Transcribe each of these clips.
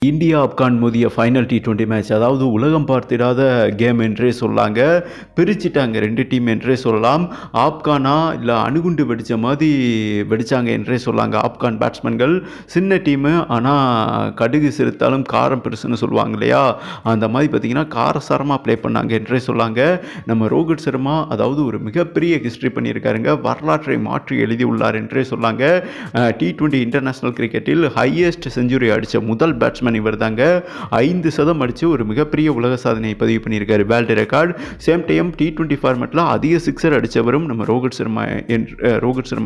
India Afghan மோதிய final T20 match, அதாவது உலகம் பார்த்திடாத கேம் என்றே சொல்லாங்க. பிரிச்சுட்டாங்க 2 டீம் என்றே சொல்லலாம். ஆப்கானா இல்லை அணுகுண்டு வெடித்த மாதிரி வெடித்தாங்க என்றே சொல்லாங்க. ஆப்கான் பேட்ஸ்மேன்கள் சின்ன டீமு, ஆனால் கடுகு சிறுத்தாலும் காரம் பெருசுன்னு சொல்லுவாங்க இல்லையா, அந்த மாதிரி பார்த்திங்கன்னா காரசாரமாக ப்ளே பண்ணாங்க என்றே சொல்லாங்க. நம்ம ரோஹித் சர்மா அதாவது ஒரு மிகப்பெரிய ஹிஸ்ட்ரி பண்ணியிருக்காருங்க. வரலாற்றை மாற்றி எழுதியுள்ளார் என்றே சொல்லாங்க. T20 இன்டர்நேஷ்னல் கிரிக்கெட்டில் ஹையஸ்ட் செஞ்சுரி அடித்த முதல் பேட்ஸ்மேன் இவர் தாங்க. 5 சதம் அடித்து ஒரு மிகப்பெரிய உலக சாதனையை பதிவு பண்ணியிருக்காரு, world record. Same time T20 ஃபார்மேட்டில் அதிக சிக்ஸர் அடித்தவரும் நம்ம ரோஹித் சர்மா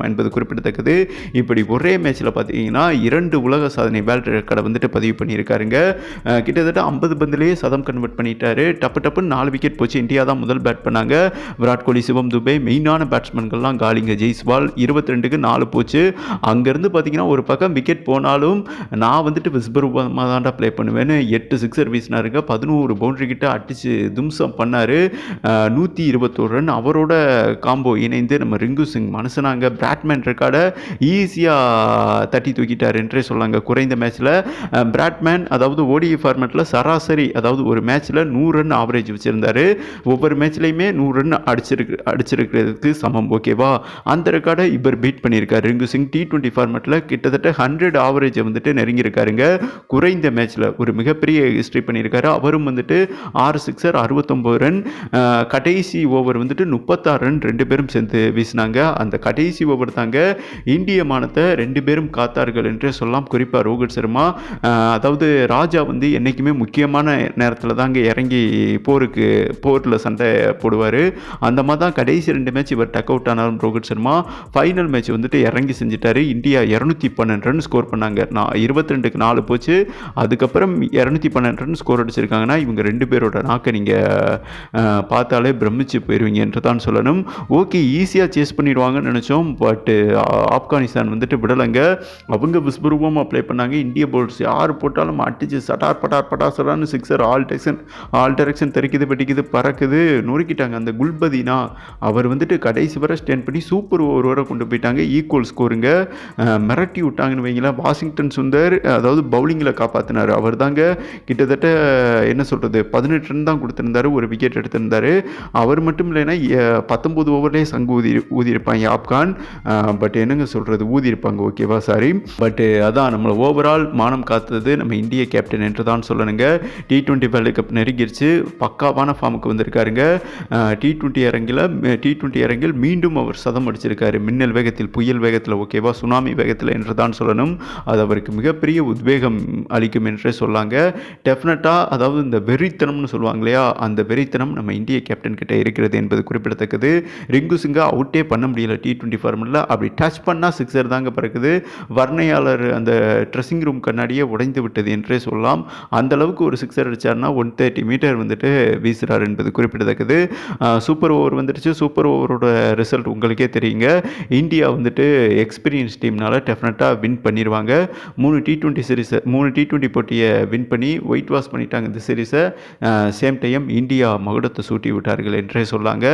என்பது குறிப்பிடத்தக்கது. இப்படி ஒரே மேட்ச்சில் பார்த்தீங்கன்னா 2 உலக சாதனை வேர்ல்டு ரெக்கார்டை வந்துட்டு பதிவு பண்ணியிருக்காருங்க. கிட்டத்தட்ட 50 பந்திலேயே சதம் கன்வெர்ட் பண்ணிட்டாரு. டப்புன்னு 4 விக்கெட் போச்சு. இந்தியா தான் முதல் பேட் பண்ணாங்க. விராட் கோலி, சிவம் துபே, மெயினான பேட்ஸ்மேன்கள்லாம் காலிங்க. ஜெய்ஸ்வால் 22க்கு 4 போச்சு. அங்கேருந்து பார்த்தீங்கன்னா ஒரு பக்கம் விக்கெட் போனாலும் நான் வந்துட்டு விஸ்வரூபமாக தான்டா ப்ளே பண்ணுவேன்னு 8 சிக்ஸர் வீசினாருங்க. 11 பவுண்டரி கிட்ட அடித்து தும்சம் பண்ணார். 121 ரன் அவரோட காம்போ இணைந்து நம்ம ரிங்கு சிங் மனுஷனாங்க பிராட்மேன் ரெக்கார்டை ஈஸியாக தட்டி தூக்கிட்டார் என்றே சொல்லாங்க. குறைந்த மேட்ச்சில் பிராட்மேன் அதாவது ஓடிஐ ஃபார்மேட்டில் சராசரி அதாவது ஒரு மேட்ச்சில் 100 ரன் ஆவரேஜ் வச்சுருந்தார். ஒவ்வொரு மேட்ச்லையுமே 100 ரன் அடிச்சிருக்கிறதுக்கு சமம். ஓகேவா, அந்த ரெக்கார்டை இவர் பீட் பண்ணியிருக்காரு. ரிங்கு சிங் T20 ஃபார்மேட்டில் கிட்டத்தட்ட 100 ஆவரேஜை வந்துட்டு நெருங்கியிருக்காருங்க. குறைந்த மேட்ச்சில் ஒரு மிகப்பெரிய ஹிஸ்ட்ரி பண்ணியிருக்காரு. அவரும் வந்துட்டு 6 சிக்ஸர் 69 ரன். கடைசி ஓவர் வந்துட்டு 36 ரன் 2 பேரும் சேர்ந்து வீசினாங்க. அந்த கடைசி ஓவர் தாங்க இந்திய மானத்தை 2 பேரும் காத்தார்கள் என்றே சொல்லலாம். குறிப்பாக ரோஹித் சர்மா அதாவது ராஜா வந்து என்றைக்குமே முக்கியமான நேரத்தில் தாங்க இறங்கி போரில் சண்டை போடுவார். அந்த மாதிரி தான் கடைசி 2 மேட்ச் இவர் டக் அவுட் ஆனாலும் ரோஹித் சர்மா ஃபைனல் மேட்ச் வந்துட்டு இறங்கி செஞ்சிட்டாரு. இந்தியா 212 ரன் ஸ்கோர் பண்ணாங்க. 22க்கு 4 போச்சு. அதுக்கப்புறம் 212 ரன் ஸ்கோர் அடிச்சிருக்காங்கன்னா இவங்க 2 பேரோட நாக்கை நீங்கள் பார்த்தாலே பிரமிச்சு போயிடுவீங்க என்று தான் சொல்லணும். ஓகே, ஈஸியாக சேஸ் பண்ணிடுவாங்கன்னு நினச்சோம். பட் ஆப்கானிஸ்தான் வந்துட்டு விடலைங்க. அவங்க விஸ்வரூபமாக ப்ளே பண்ணாங்க. இந்திய பவுலர்ஸ் யார் போட்டாலும் அடிச்சு சட்டார் பட்டாசரான்னு சிக்ஸர் ஆல் டைரக்ஷன் தெறிக்குது, வெடிக்குது, பறக்குது, நொறுக்கிட்டாங்க. அந்த குல்பதினா அவர் வந்துட்டு கடைசி வரை ஸ்டேண்ட் பண்ணி சூப்பர் ஓவர் வரை கொண்டு போயிட்டாங்க. ஈக்குவல் ஸ்கோருங்க. மிரட்டி விட்டாங்கன்னு வைங்களா. வாஷிங்டன் சுந்தர் அதாவது பவுலிங்கில் காப்பாற்றினார். அவர் தாங்க கிட்டத்தட்ட என்ன சொல்கிறது 18 ரன் தான் கொடுத்துருந்தாரு, ஒரு விக்கெட் எடுத்திருந்தார். அவர் மட்டும் இல்லைன்னா 19 ஓவர்லேயே சங்கு ஊதியிருப்பாங்க ஆப்கான். பட் என்னங்க சொல்கிறது, ஊதியிருப்பாங்க. ஓகேவா, சாரி. பட் அதான் நம்மளை ஓவரால் மானம் காத்தது நம்ம இந்திய கேப்டன் என்று தான் சொல்லணுங்க. T20 world cup நெருங்கிருச்சு. பக்காவான ஃபார்முக்கு வந்திருக்காருங்க. T20 அரங்கில் மீண்டும் அவர் சதம் அடிச்சிருக்காரு. மின்னல் வேகத்தில், புயல் வேகத்தில், ஓகேவா, சுனாமி வேகத்தில் என்று தான் சொல்லணும். அது அவருக்கு மிகப்பெரிய உத்வேகம் அளிக்கும் என்றே சொல்லாங்க. டெஃபினட்டாக அதாவது இந்த வெறித்தனம்னு சொல்லுவாங்க இல்லையா, அந்த வெறித்தனம் நம்ம இந்திய கேப்டன் கிட்ட இருக்கிறது என்பது குறிப்பிடத்தக்கது. ரிங்கு சிங்கா அவுட்டே பண்ண முடியல T20 ஃபார்மெட்டில். அப்படி டச் பண்ணால் சிக்ஸர் தாங்க பறக்குது. வர்ணையாளர் அந்த ட்ரெஸ்ஸிங் ரூம் கண்ணாடியே உடைந்து விட்டது என்றே சொல்லலாம். அந்த அளவுக்கு ஒரு சிக்ஸர் அடித்தார்னா 130 மீட்டர் வந்துட்டு வீசுகிறார் என்பது குறிப்பிடத்தக்கது. சூப்பர் ஓவர் வந்துடுச்சு. சூப்பர் ஓவரோட ரிசல்ட் உங்களுக்கே தெரியுங்க. இந்தியா வந்துட்டு எக்ஸ்பீரியன்ஸ் டீம்னால டெஃபினட்டாக வின் பண்ணிடுவாங்க. 3 T20 போட்டியை வின் பண்ணி ஒயிட் வாஷ் பண்ணிட்டாங்க இந்த சீரீஸை. சேம் டைம் இந்தியா மகுடத்தை சூட்டி விட்டார்கள் என்றே சொல்லாங்க.